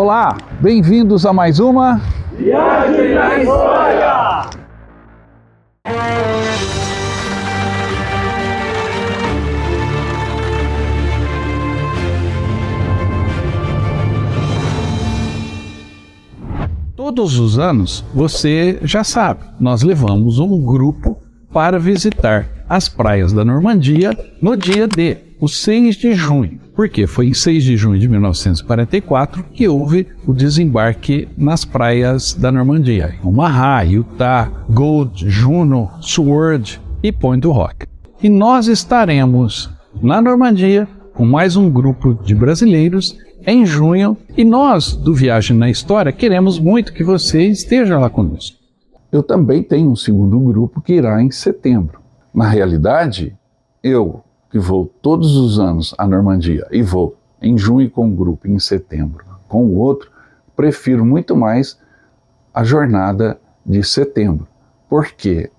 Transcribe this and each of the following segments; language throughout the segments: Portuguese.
Olá, bem-vindos a mais uma Viagem na História! Todos os anos, você já sabe, nós levamos um grupo para visitar as praias da Normandia no dia de, o 6 de junho. Porque foi em 6 de junho de 1944 que houve o desembarque nas praias da Normandia. Omaha, Utah, Gold, Juno, Seward e Point du Rock. E nós estaremos na Normandia com mais um grupo de brasileiros em junho, e nós, do Viagem na História, queremos muito que você esteja lá conosco. Eu também tenho um segundo grupo que irá em setembro. Na realidade, eu, que vou todos os anos à Normandia, e vou em junho com um grupo e em setembro com o outro, prefiro muito mais a jornada de setembro, porque,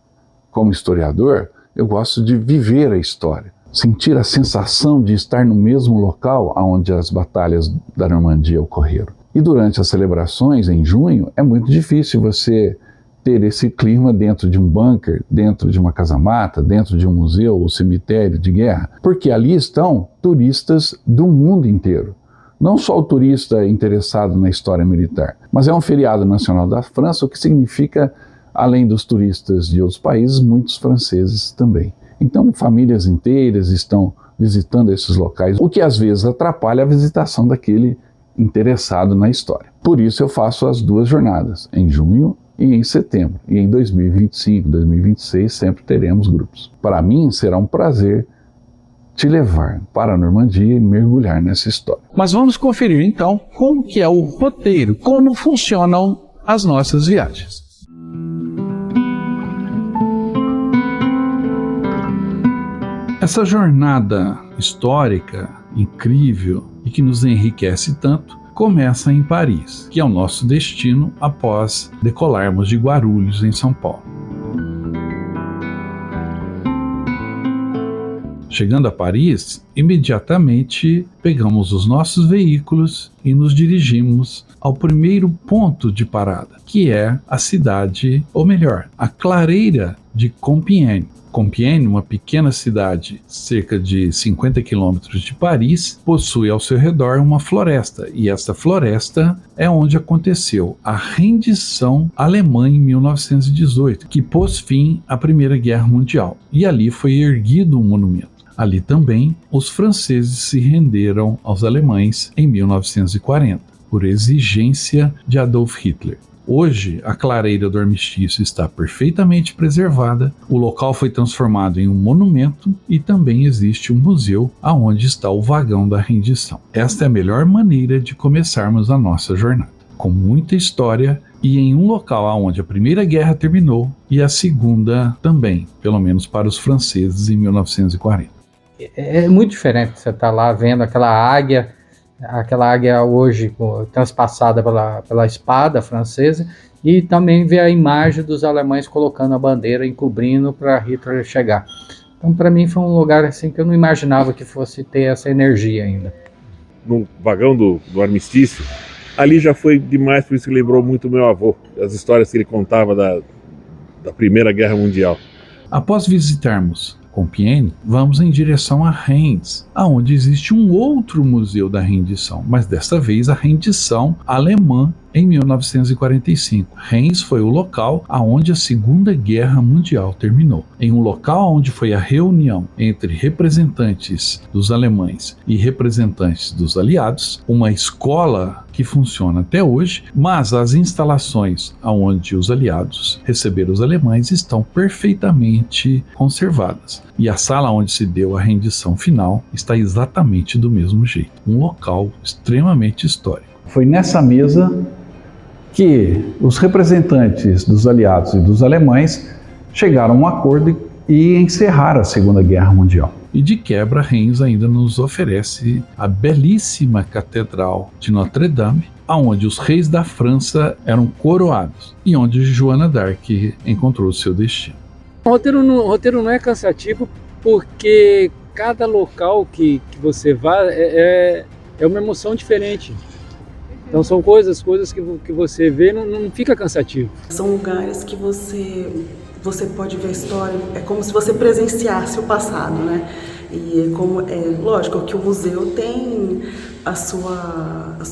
como historiador, eu gosto de viver a história. Sentir a sensação de estar no mesmo local onde as batalhas da Normandia ocorreram. E durante as celebrações, em junho, é muito difícil você ter esse clima dentro de um bunker, dentro de uma casa-mata, dentro de um museu ou cemitério de guerra, porque ali estão turistas do mundo inteiro. Não só o turista interessado na história militar, mas é um feriado nacional da França, o que significa, além dos turistas de outros países, muitos franceses também. Então, famílias inteiras estão visitando esses locais, o que às vezes atrapalha a visitação daquele interessado na história. Por isso eu faço as duas jornadas, em junho e em setembro. E em 2025, 2026 sempre teremos grupos. Para mim será um prazer te levar para a Normandia e mergulhar nessa história. Mas vamos conferir então como que é o roteiro, como funcionam as nossas viagens. Essa jornada histórica, incrível e que nos enriquece tanto, começa em Paris, que é o nosso destino após decolarmos de Guarulhos, em São Paulo. Chegando a Paris, imediatamente pegamos os nossos veículos e nos dirigimos ao primeiro ponto de parada, que é a cidade, ou melhor, a clareira de Compiègne. Compiègne, uma pequena cidade cerca de 50 quilômetros de Paris, possui ao seu redor uma floresta, e essa floresta é onde aconteceu a rendição alemã em 1918, que pôs fim à Primeira Guerra Mundial, e ali foi erguido um monumento. Ali também, os franceses se renderam aos alemães em 1940, por exigência de Adolf Hitler. Hoje, a clareira do armistício está perfeitamente preservada, o local foi transformado em um monumento e também existe um museu aonde está o vagão da rendição. Esta é a melhor maneira de começarmos a nossa jornada, com muita história e em um local onde a Primeira Guerra terminou e a Segunda também, pelo menos para os franceses em 1940. É muito diferente você estar lá vendo aquela águia hoje transpassada pela espada francesa, e também ver a imagem dos alemães colocando a bandeira, encobrindo para Hitler chegar. Então, para mim, foi um lugar assim que eu não imaginava que fosse ter essa energia ainda. No vagão do armistício, ali já foi demais, por isso que lembrou muito meu avô, as histórias que ele contava da Primeira Guerra Mundial. Após visitarmos Compiègne, vamos em direção a Reims, aonde existe um outro museu da rendição, mas desta vez a rendição alemã em 1945. Reims foi o local aonde a Segunda Guerra Mundial terminou. Em um local onde foi a reunião entre representantes dos alemães e representantes dos aliados, uma escola que funciona até hoje, mas as instalações aonde os aliados receberam os alemães estão perfeitamente conservadas. E a sala onde se deu a rendição final está exatamente do mesmo jeito. Um local extremamente histórico. Foi nessa mesa que os representantes dos aliados e dos alemães chegaram a um acordo e encerraram a Segunda Guerra Mundial. E de quebra, Reims ainda nos oferece a belíssima Catedral de Notre-Dame, onde os reis da França eram coroados e onde Joana d'Arc encontrou o seu destino. O roteiro não é cansativo, porque cada local que você vai é uma emoção diferente. Então são coisas que você vê, não fica cansativo. São lugares que você pode ver a história, é como se você presenciasse o passado, né? E lógico que o museu tem o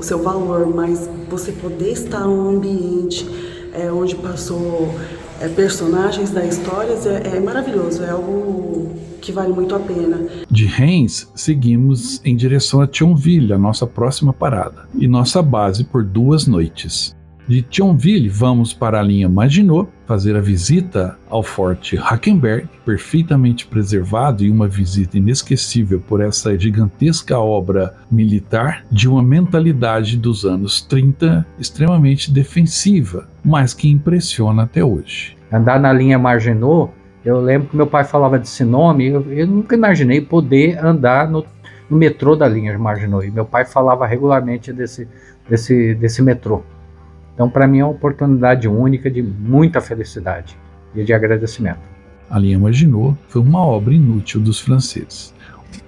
seu valor, mas você poder estar num ambiente onde passou personagens da história é maravilhoso, é algo que vale muito a pena. De Reims, seguimos em direção a Thionville, a nossa próxima parada, e nossa base por 2 noites. De Thionville, vamos para a linha Maginot, fazer a visita ao Forte Hackenberg, perfeitamente preservado e uma visita inesquecível por essa gigantesca obra militar de uma mentalidade dos anos 30 extremamente defensiva, mas que impressiona até hoje. Andar na linha Maginot, eu lembro que meu pai falava desse nome, eu nunca imaginei poder andar no metrô da linha Maginot, e meu pai falava regularmente desse metrô. Então, para mim, é uma oportunidade única de muita felicidade e de agradecimento. A linha Maginot foi uma obra inútil dos franceses.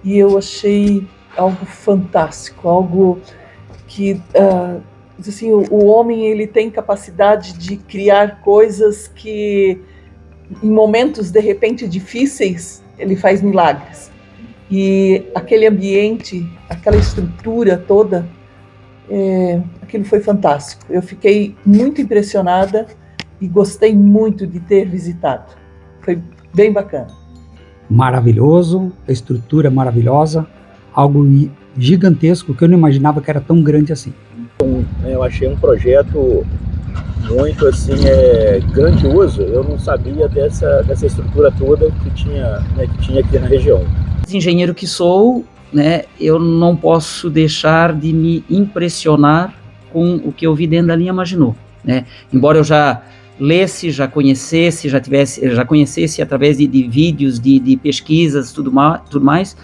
E eu achei algo fantástico, algo que, assim, o homem ele tem capacidade de criar coisas que, em momentos, de repente, difíceis, ele faz milagres. E aquele ambiente, aquela estrutura toda, aquilo foi fantástico. Eu fiquei muito impressionada e gostei muito de ter visitado. Foi bem bacana. Maravilhoso, a estrutura maravilhosa, algo gigantesco que eu não imaginava que era tão grande assim. Eu achei um projeto muito assim, grandioso. Eu não sabia dessa estrutura toda que tinha aqui na região. Engenheiro que sou, né, eu não posso deixar de me impressionar com o que eu vi dentro da linha Maginot, né? Embora eu já lesse, já conhecesse, já conhecesse através de vídeos, de pesquisas, tudo mais,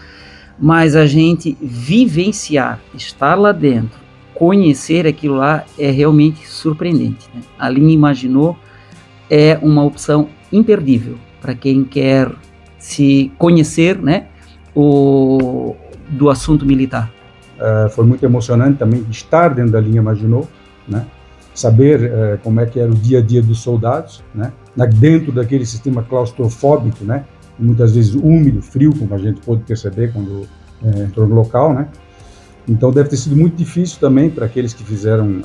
mas a gente vivenciar, estar lá dentro, conhecer aquilo lá é realmente surpreendente, né? A linha Maginot é uma opção imperdível para quem quer se conhecer, né, do assunto militar. Foi muito emocionante também estar dentro da linha Maginot, né? Saber como é que era o dia a dia dos soldados, né? Dentro daquele sistema claustrofóbico, né? Muitas vezes úmido, frio, como a gente pôde perceber quando entrou no local, né? Então deve ter sido muito difícil também para aqueles que tiveram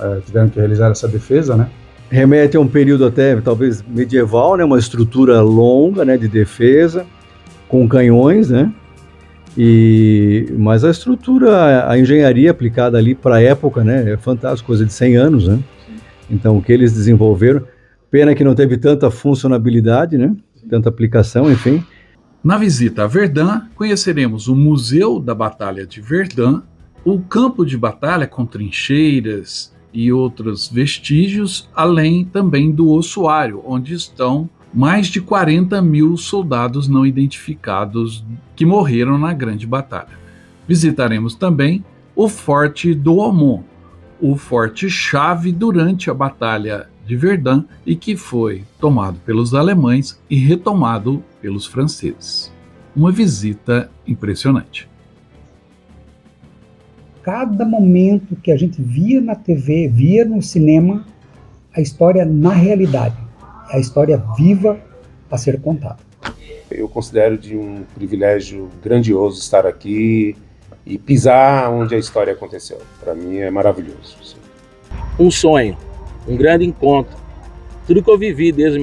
que realizar essa defesa, né? Remete a um período até talvez medieval, né? Uma estrutura longa, né, de defesa, com canhões, né? Mas a estrutura, a engenharia aplicada ali para a época, né, é fantástico, coisa de 100 anos, né? Então o que eles desenvolveram, pena que não teve tanta funcionalidade, né? Tanta aplicação, enfim. Na visita a Verdun, conheceremos o Museu da Batalha de Verdun, o campo de batalha com trincheiras e outros vestígios, além também do ossuário, onde estão mais de 40 mil soldados não identificados que morreram na Grande Batalha. Visitaremos também o Forte Douaumont, o forte-chave durante a Batalha de Verdun e que foi tomado pelos alemães e retomado pelos franceses. Uma visita impressionante. Cada momento que a gente via na TV, via no cinema, a história na realidade. É a história viva a ser contada. Eu considero de um privilégio grandioso estar aqui e pisar onde a história aconteceu. Para mim é maravilhoso. Um sonho, um grande encontro. Tudo que eu vivi desde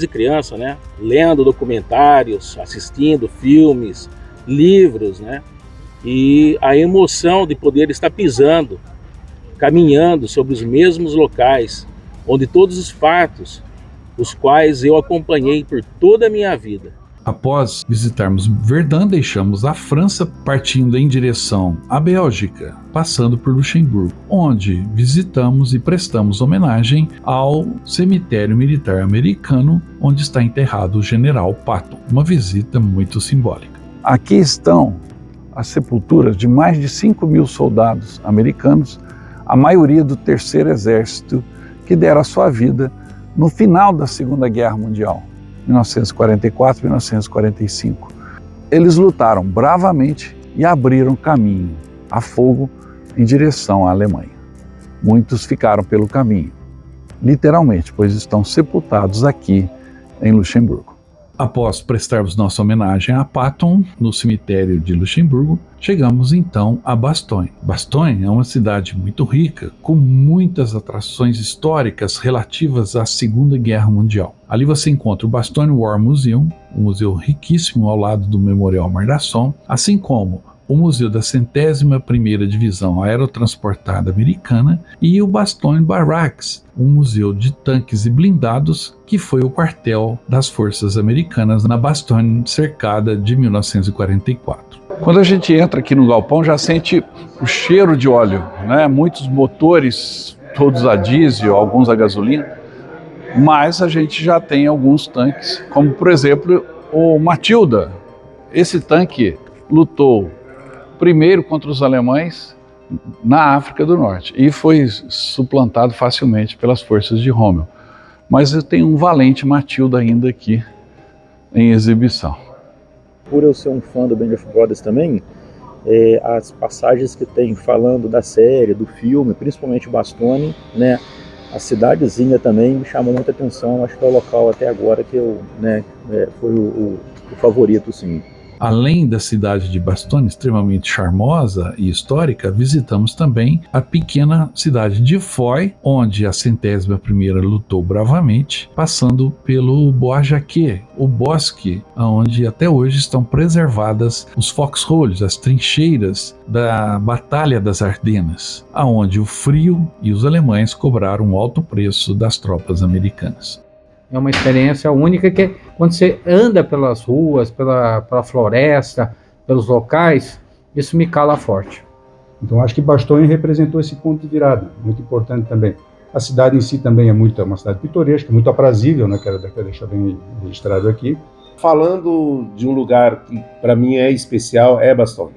criança, né? Lendo documentários, assistindo filmes, livros, né? E a emoção de poder estar pisando, caminhando sobre os mesmos locais, onde todos os fatos, os quais eu acompanhei por toda a minha vida. Após visitarmos Verdun, deixamos a França partindo em direção à Bélgica, passando por Luxemburgo, onde visitamos e prestamos homenagem ao cemitério militar americano, onde está enterrado o general Patton. Uma visita muito simbólica. Aqui estão as sepulturas de mais de 5 mil soldados americanos, a maioria do Terceiro Exército, que deram a sua vida no final da Segunda Guerra Mundial, 1944 e 1945. Eles lutaram bravamente e abriram caminho a fogo em direção à Alemanha. Muitos ficaram pelo caminho, literalmente, pois estão sepultados aqui em Luxemburgo. Após prestarmos nossa homenagem a Patton, no cemitério de Luxemburgo, chegamos então a Bastogne. Bastogne é uma cidade muito rica, com muitas atrações históricas relativas à Segunda Guerra Mundial. Ali você encontra o Bastogne War Museum, um museu riquíssimo ao lado do Memorial Mardason, assim como o Museu da 101ª Divisão Aerotransportada Americana e o Bastogne Barracks, um museu de tanques e blindados que foi o quartel das forças americanas na Bastogne cercada de 1944. Quando a gente entra aqui no galpão já sente o cheiro de óleo, né? Muitos motores, todos a diesel, alguns a gasolina, mas a gente já tem alguns tanques, como por exemplo o Matilda. Esse tanque lutou primeiro contra os alemães na África do Norte e foi suplantado facilmente pelas forças de Rommel. Mas eu tenho um valente Matilda ainda aqui em exibição. Por eu ser um fã do Band of Brothers também, as passagens que tem falando da série, do filme, principalmente o Bastogne, né, a cidadezinha também me chamou muita atenção. Acho que é o local até agora que eu, foi o favorito, sim. Além da cidade de Bastogne, extremamente charmosa e histórica, visitamos também a pequena cidade de Foy, onde a 101ª lutou bravamente, passando pelo Bois Jacquet, o bosque onde até hoje estão preservadas os foxholes, as trincheiras da Batalha das Ardenas, aonde o frio e os alemães cobraram um alto preço das tropas americanas. É uma experiência única que quando você anda pelas ruas, pela floresta, pelos locais, isso me cala forte. Então acho que Bastogne representou esse ponto de virada, muito importante também. A cidade em si também é uma cidade pitoresca, muito aprazível, né? Quero deixar bem registrado aqui. Falando de um lugar que para mim é especial, é Bastogne.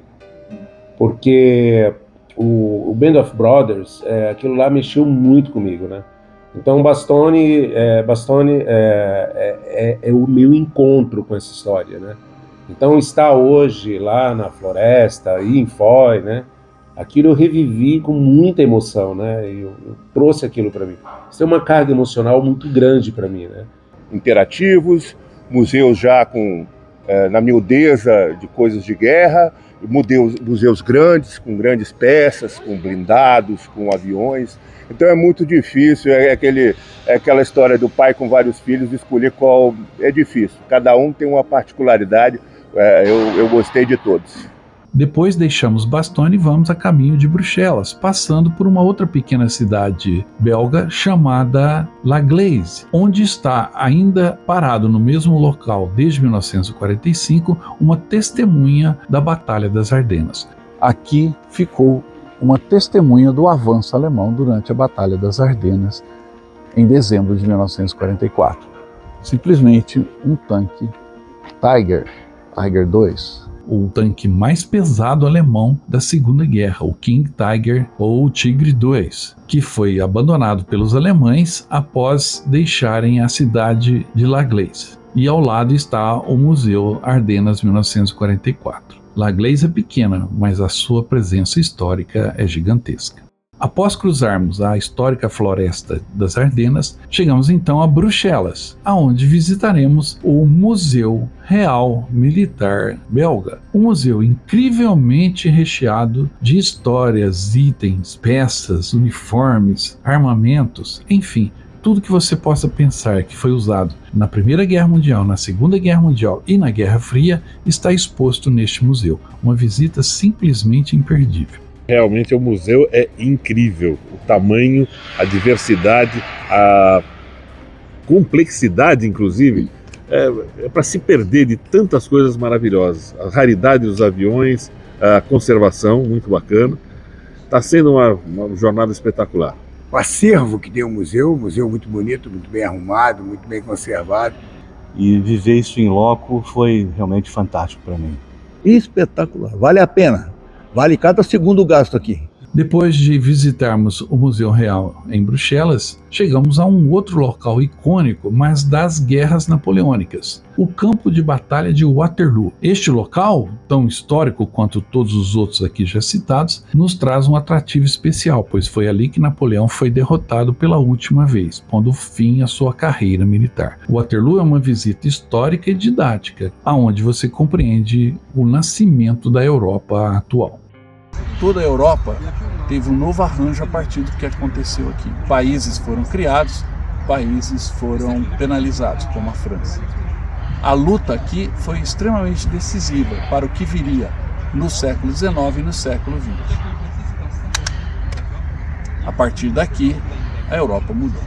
Porque o Band of Brothers, aquilo lá mexeu muito comigo, né? Então Bastogne é o meu encontro com essa história, né? Então estar hoje lá na floresta e em Foy, né? Aquilo eu revivi com muita emoção, né? Eu trouxe aquilo para mim. Isso tem uma carga emocional muito grande para mim, né? Interativos, museus já com na miudeza de coisas de guerra, museus grandes, com grandes peças, com blindados, com aviões. Então é muito difícil, aquela história do pai com vários filhos, escolher qual é difícil. Cada um tem uma particularidade, eu gostei de todos. Depois deixamos Bastogne e vamos a caminho de Bruxelas, passando por uma outra pequena cidade belga chamada La Glaise, onde está ainda parado no mesmo local desde 1945 uma testemunha da Batalha das Ardenas. Aqui ficou uma testemunha do avanço alemão durante a Batalha das Ardenas em dezembro de 1944. Simplesmente um tanque Tiger II, o tanque mais pesado alemão da Segunda Guerra, o King Tiger ou Tigre II, que foi abandonado pelos alemães após deixarem a cidade de La Glaise. E ao lado está o Museu Ardenas 1944. La Glaise é pequena, mas a sua presença histórica é gigantesca. Após cruzarmos a histórica floresta das Ardenas, chegamos então a Bruxelas, aonde visitaremos o Museu Real Militar Belga, um museu incrivelmente recheado de histórias, itens, peças, uniformes, armamentos, enfim, tudo que você possa pensar que foi usado na Primeira Guerra Mundial, na Segunda Guerra Mundial e na Guerra Fria está exposto neste museu. Uma visita simplesmente imperdível. Realmente o museu é incrível. O tamanho, a diversidade, a complexidade, inclusive, é para se perder de tantas coisas maravilhosas. A raridade dos aviões, a conservação, muito bacana. Está sendo uma jornada espetacular. O acervo que tem o museu muito bonito, muito bem arrumado, muito bem conservado. E viver isso em loco foi realmente fantástico para mim. Espetacular, vale a pena, vale cada segundo gasto aqui. Depois de visitarmos o Museu Real em Bruxelas, chegamos a um outro local icônico, mas das guerras napoleônicas, o campo de batalha de Waterloo. Este local, tão histórico quanto todos os outros aqui já citados, nos traz um atrativo especial, pois foi ali que Napoleão foi derrotado pela última vez, pondo fim à sua carreira militar. Waterloo é uma visita histórica e didática, aonde você compreende o nascimento da Europa atual. Toda a Europa teve um novo arranjo a partir do que aconteceu aqui. Países foram criados, países foram penalizados, como a França. A luta aqui foi extremamente decisiva para o que viria no século XIX e no século XX. A partir daqui, a Europa mudou.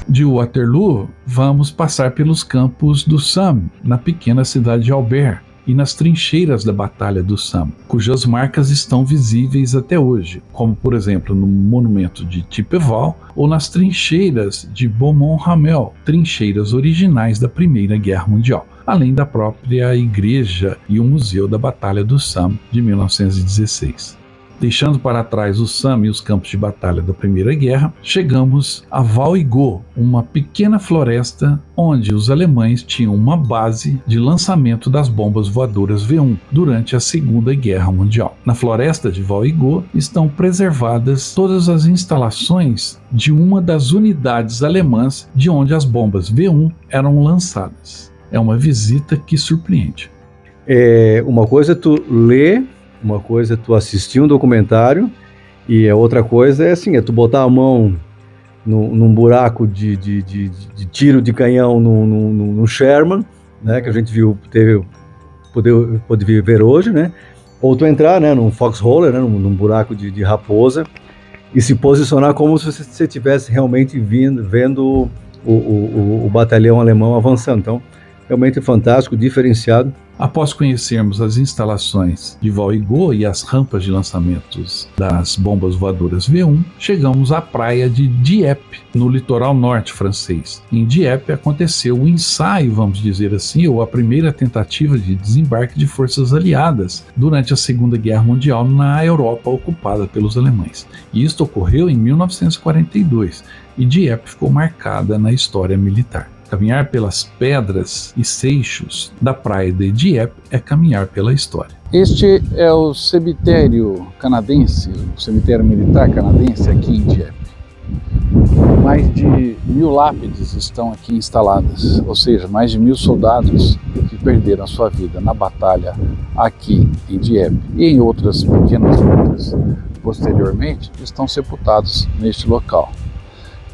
De Waterloo, vamos passar pelos campos do Somme, na pequena cidade de Albert, e nas trincheiras da Batalha do Somme, cujas marcas estão visíveis até hoje, como por exemplo no monumento de Tippeval ou nas trincheiras de Beaumont-Hamel, trincheiras originais da Primeira Guerra Mundial, além da própria igreja e o Museu da Batalha do Somme de 1916. Deixando para trás o Somme e os campos de batalha da Primeira Guerra, chegamos a Val-Igot, uma pequena floresta onde os alemães tinham uma base de lançamento das bombas voadoras V1 durante a Segunda Guerra Mundial. Na floresta de Val-Igot estão preservadas todas as instalações de uma das unidades alemãs de onde as bombas V1 eram lançadas. É uma visita que surpreende. Uma coisa é tu ler, uma coisa é tu assistir um documentário, e a outra coisa é assim, é tu botar a mão num buraco de tiro de canhão no Sherman, né, que a gente pôde ver hoje, né, ou tu entrar, né, num foxhole, né, num buraco de raposa, e se posicionar como se você estivesse realmente vendo o batalhão alemão avançando. Então, realmente fantástico, diferenciado. Após conhecermos as instalações de Val-Igot e as rampas de lançamentos das bombas voadoras V1, chegamos à praia de Dieppe, no litoral norte francês. Em Dieppe aconteceu o ensaio, vamos dizer assim, ou a primeira tentativa de desembarque de forças aliadas durante a Segunda Guerra Mundial na Europa ocupada pelos alemães. E isto ocorreu em 1942, e Dieppe ficou marcada na história militar. Caminhar pelas pedras e seixos da praia de Dieppe é caminhar pela história. Este é o cemitério canadense, o cemitério militar canadense aqui em Dieppe. Mais de 1.000 lápides estão aqui instaladas, ou seja, mais de 1.000 soldados que perderam a sua vida na batalha aqui em Dieppe e em outras pequenas lutas posteriormente estão sepultados neste local.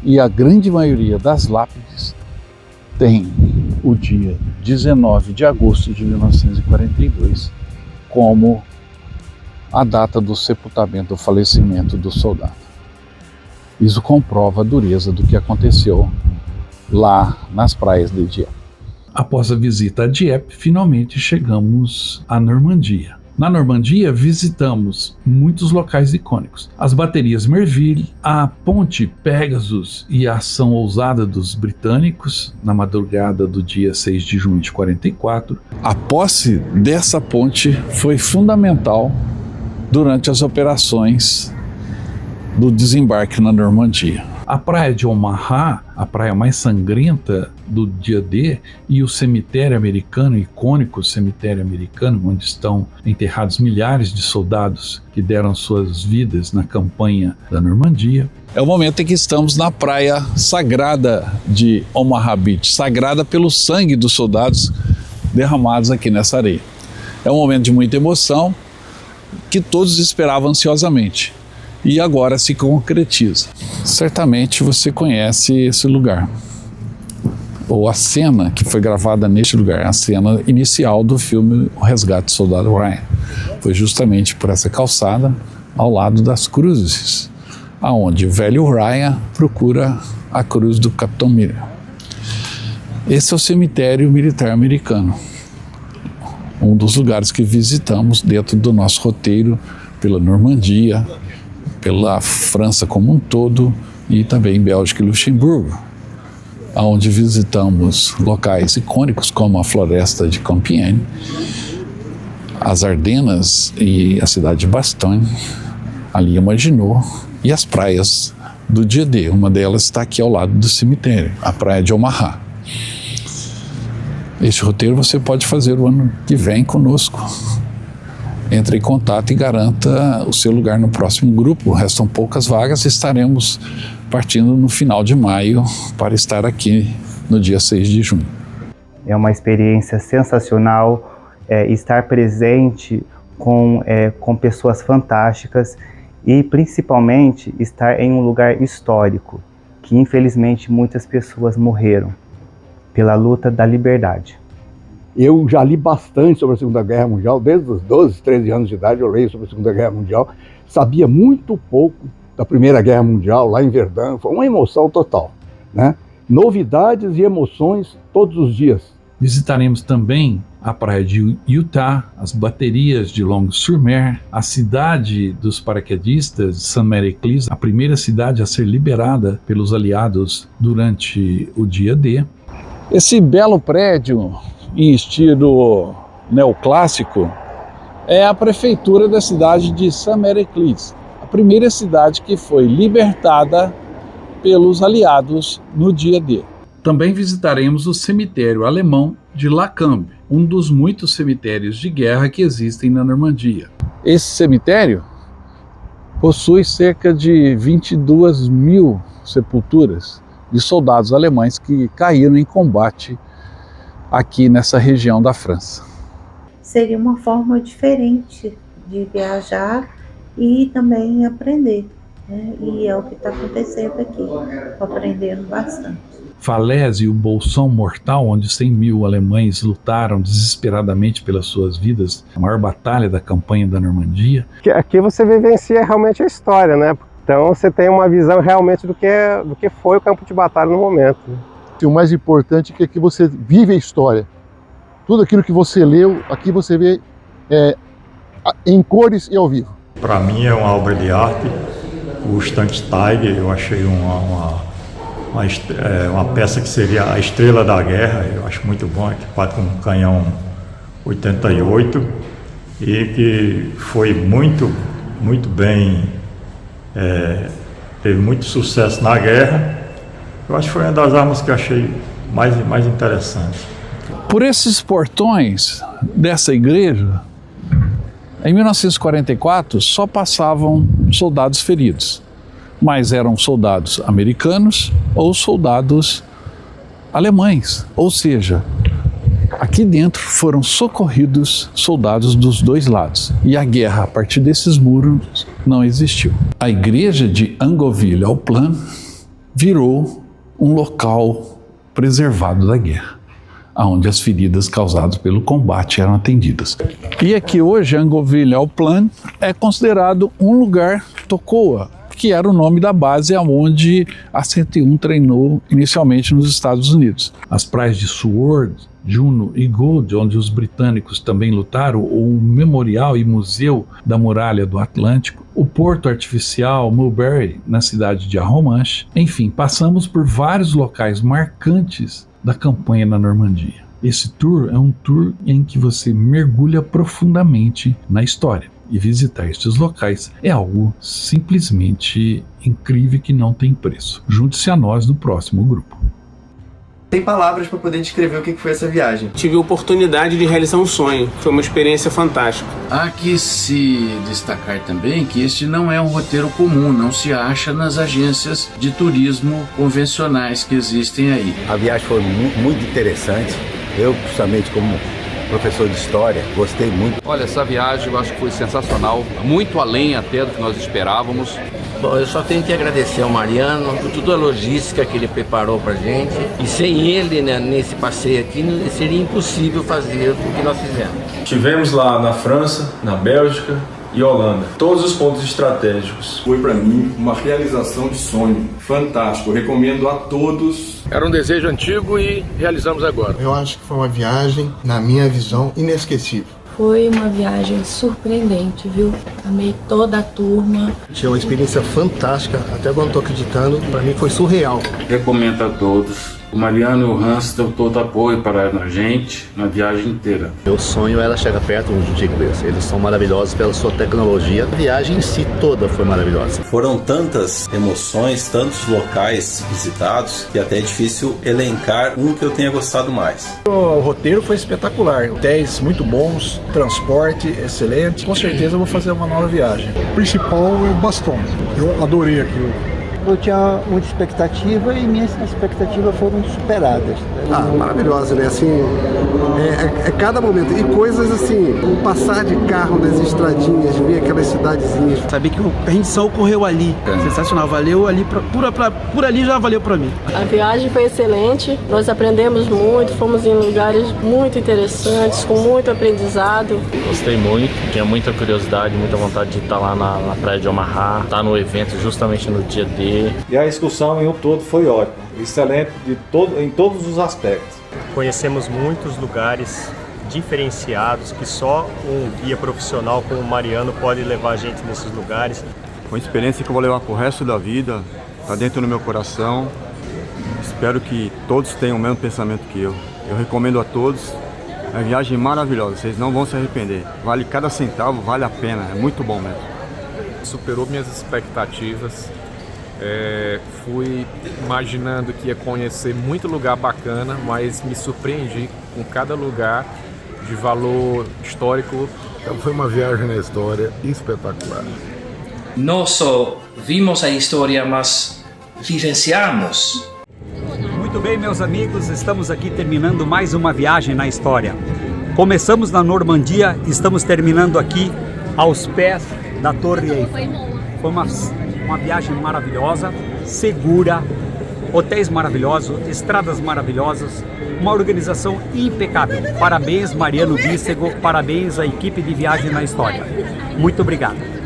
E a grande maioria das lápides tem o dia 19 de agosto de 1942 como a data do sepultamento, do falecimento do soldado. Isso comprova a dureza do que aconteceu lá nas praias de Dieppe. Após a visita a Dieppe, finalmente chegamos à Normandia. Na Normandia, visitamos muitos locais icônicos. As baterias Merville, a ponte Pegasus e a ação ousada dos britânicos na madrugada do dia 6 de junho de 44. A posse dessa ponte foi fundamental durante as operações do desembarque na Normandia. A praia de Omaha, a praia mais sangrenta do dia D, e o cemitério americano, icônico cemitério americano, onde estão enterrados milhares de soldados que deram suas vidas na campanha da Normandia. É o momento em que estamos na praia sagrada de Omaha Beach, sagrada pelo sangue dos soldados derramados aqui nessa areia. É um momento de muita emoção que todos esperavam ansiosamente. E agora se concretiza. Certamente você conhece esse lugar, ou a cena que foi gravada neste lugar, a cena inicial do filme O Resgate do Soldado Ryan. Foi justamente por essa calçada, ao lado das cruzes, aonde o velho Ryan procura a cruz do Capitão Miller. Esse é o cemitério militar americano, um dos lugares que visitamos dentro do nosso roteiro pela Normandia, pela França como um todo e também Bélgica e Luxemburgo, onde visitamos locais icônicos como a floresta de Compiègne, as Ardenas e a cidade de Bastogne, a linha Maginot e as praias do dia D. Uma delas está aqui ao lado do cemitério, a praia de Omaha. Este roteiro você pode fazer o ano que vem conosco. Entre em contato e garanta o seu lugar no próximo grupo. Restam poucas vagas e estaremos partindo no final de maio para estar aqui no dia 6 de junho. É uma experiência sensacional estar presente com pessoas fantásticas e principalmente estar em um lugar histórico, que infelizmente muitas pessoas morreram pela luta da liberdade. Eu já li bastante sobre a Segunda Guerra Mundial, desde os 12, 13 anos de idade eu leio sobre a Segunda Guerra Mundial, sabia muito pouco da Primeira Guerra Mundial, lá em Verdun, foi uma emoção total, né? Novidades e emoções todos os dias. Visitaremos também a praia de Utah, as baterias de Longues-sur-Mer, a cidade dos paraquedistas de Saint-Mary-Église, a primeira cidade a ser liberada pelos aliados durante o dia D. Esse belo prédio em estilo neoclássico é a prefeitura da cidade de Saint-Mary-Église, a primeira cidade que foi libertada pelos aliados no dia D. Também visitaremos o cemitério alemão de Lacambe, um dos muitos cemitérios de guerra que existem na Normandia. Esse cemitério possui cerca de 22 mil sepulturas de soldados alemães que caíram em combate aqui nessa região da França. Seria uma forma diferente de viajar e também aprender, né? E é o que está acontecendo aqui, aprendendo bastante. Falaise e o Bolsão Mortal, onde 100 mil alemães lutaram desesperadamente pelas suas vidas, a maior batalha da campanha da Normandia. Aqui você vivencia realmente a história, né? Então você tem uma visão realmente do que foi o campo de batalha no momento. O mais importante é que você vive a história. Tudo aquilo que você leu, aqui você vê em cores e ao vivo. Para mim é uma obra de arte. O Steinsteiger, eu achei uma peça que seria a estrela da guerra. Eu acho muito bom, equipado com um canhão 88 e que foi muito bem, teve muito sucesso na guerra. Eu acho que foi uma das armas que eu achei mais interessante. Por esses portões dessa igreja, em 1944, só passavam soldados feridos, mas eram soldados americanos ou soldados alemães. Ou seja, aqui dentro foram socorridos soldados dos dois lados. E a guerra, a partir desses muros, não existiu. A igreja de Angoville-au-Plain virou um local preservado da guerra, onde as feridas causadas pelo combate eram atendidas. E aqui hoje, Angoville-au-Plain é considerado um lugar Tocoa, que era o nome da base onde a 101 treinou inicialmente nos Estados Unidos. As praias de Sword, Juno e Gold, onde os britânicos também lutaram, o Memorial e Museu da Muralha do Atlântico, o Porto Artificial Mulberry, na cidade de Arromanches. Enfim, passamos por vários locais marcantes da campanha na Normandia. Esse tour é um tour em que você mergulha profundamente na história. E visitar estes locais é algo simplesmente incrível que não tem preço. Junte-se a nós no próximo grupo. Tem palavras para poder descrever o que foi essa viagem. Tive a oportunidade de realizar um sonho. Foi uma experiência fantástica. Há que se destacar também que este não é um roteiro comum, não se acha nas agências de turismo convencionais que existem aí. A viagem foi muito interessante. Eu, justamente como professor de história, gostei muito. Olha, essa viagem eu acho que foi sensacional, muito além até do que nós esperávamos. Bom, eu só tenho que agradecer ao Mariano por toda a logística que ele preparou pra gente. E sem ele, né, nesse passeio aqui, seria impossível fazer o que nós fizemos. Estivemos lá na França, na Bélgica e Holanda. Todos os pontos estratégicos. Foi para mim uma realização de sonho. Fantástico. Eu recomendo a todos. Era um desejo antigo e realizamos agora. Eu acho que foi uma viagem, na minha visão, inesquecível. Foi uma viagem surpreendente, viu? Amei toda a turma. Tinha uma experiência fantástica, até agora não estou acreditando. Para mim foi surreal. Recomendo a todos O Mariano e o Hans deu todo apoio para a gente na viagem inteira. Meu sonho era chegar perto de um dia desse. Eles são maravilhosos pela sua tecnologia. A viagem em si toda foi maravilhosa. Foram tantas emoções, tantos locais visitados, que até é difícil elencar um que eu tenha gostado mais. O roteiro foi espetacular. Hotéis muito bons, transporte excelente. Com certeza eu vou fazer uma nova viagem. O principal é o bastão. Eu adorei aquilo. Eu tinha muita expectativa e minhas expectativas foram superadas. Maravilhosa, né? Assim, é cada momento. E coisas assim, o passar de carro nas estradinhas, ver aquelas cidadezinhas. Saber que a rendição ocorreu ali. Sensacional, valeu ali, por ali já valeu pra mim. A viagem foi excelente, nós aprendemos muito, fomos em lugares muito interessantes, com muito aprendizado. Gostei muito, tinha muita curiosidade, muita vontade de estar lá na praia de Omaha, estar no evento justamente no dia dele. E a excursão em um todo foi ótima, excelente em todos os aspectos. Conhecemos muitos lugares diferenciados que só um guia profissional como o Mariano pode levar a gente nesses lugares. Uma experiência que eu vou levar pro resto da vida, está dentro do meu coração. Espero que todos tenham o mesmo pensamento que eu. Eu recomendo a todos. É uma viagem maravilhosa, vocês não vão se arrepender. Vale cada centavo, vale a pena, é muito bom mesmo. Superou minhas expectativas. Fui imaginando que ia conhecer muito lugar bacana, mas me surpreendi com cada lugar de valor histórico. Então foi uma viagem na história espetacular. Não só vimos a história, mas vivenciamos. Muito bem, meus amigos, estamos aqui terminando mais uma viagem na história. Começamos na Normandia, estamos terminando aqui aos pés da Torre Eiffel. Foi uma viagem maravilhosa, segura, hotéis maravilhosos, estradas maravilhosas, uma organização impecável. Parabéns, Mariano Bíssego, parabéns à equipe de Viagem na História. Muito obrigado.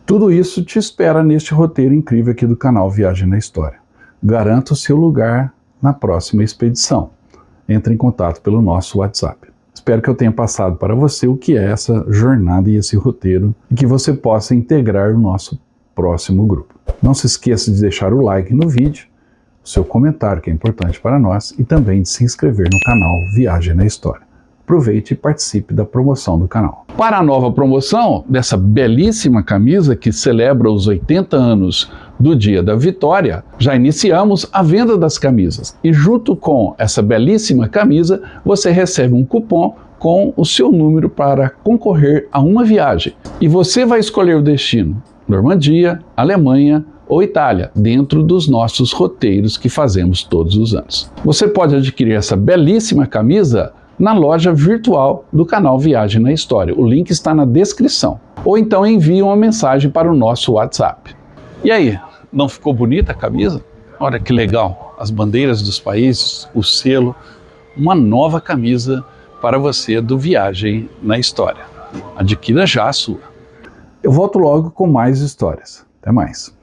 Tudo isso te espera neste roteiro incrível aqui do canal Viagem na História. Garanta o seu lugar na próxima expedição. Entre em contato pelo nosso WhatsApp. Espero que eu tenha passado para você o que é essa jornada e esse roteiro e que você possa integrar o nosso próximo grupo. Não se esqueça de deixar o like no vídeo, o seu comentário que é importante para nós e também de se inscrever no canal Viagem na História. Aproveite e participe da promoção do canal. Para a nova promoção dessa belíssima camisa que celebra os 80 anos do Dia da Vitória, já iniciamos a venda das camisas. E junto com essa belíssima camisa, você recebe um cupom com o seu número para concorrer a uma viagem. E você vai escolher o destino: Normandia, Alemanha ou Itália, dentro dos nossos roteiros que fazemos todos os anos. Você pode adquirir essa belíssima camisa na loja virtual do canal Viagem na História. O link está na descrição. Ou então envie uma mensagem para o nosso WhatsApp. E aí, não ficou bonita a camisa? Olha que legal, as bandeiras dos países, o selo, uma nova camisa para você do Viagem na História. Adquira já a sua. Eu volto logo com mais histórias. Até mais.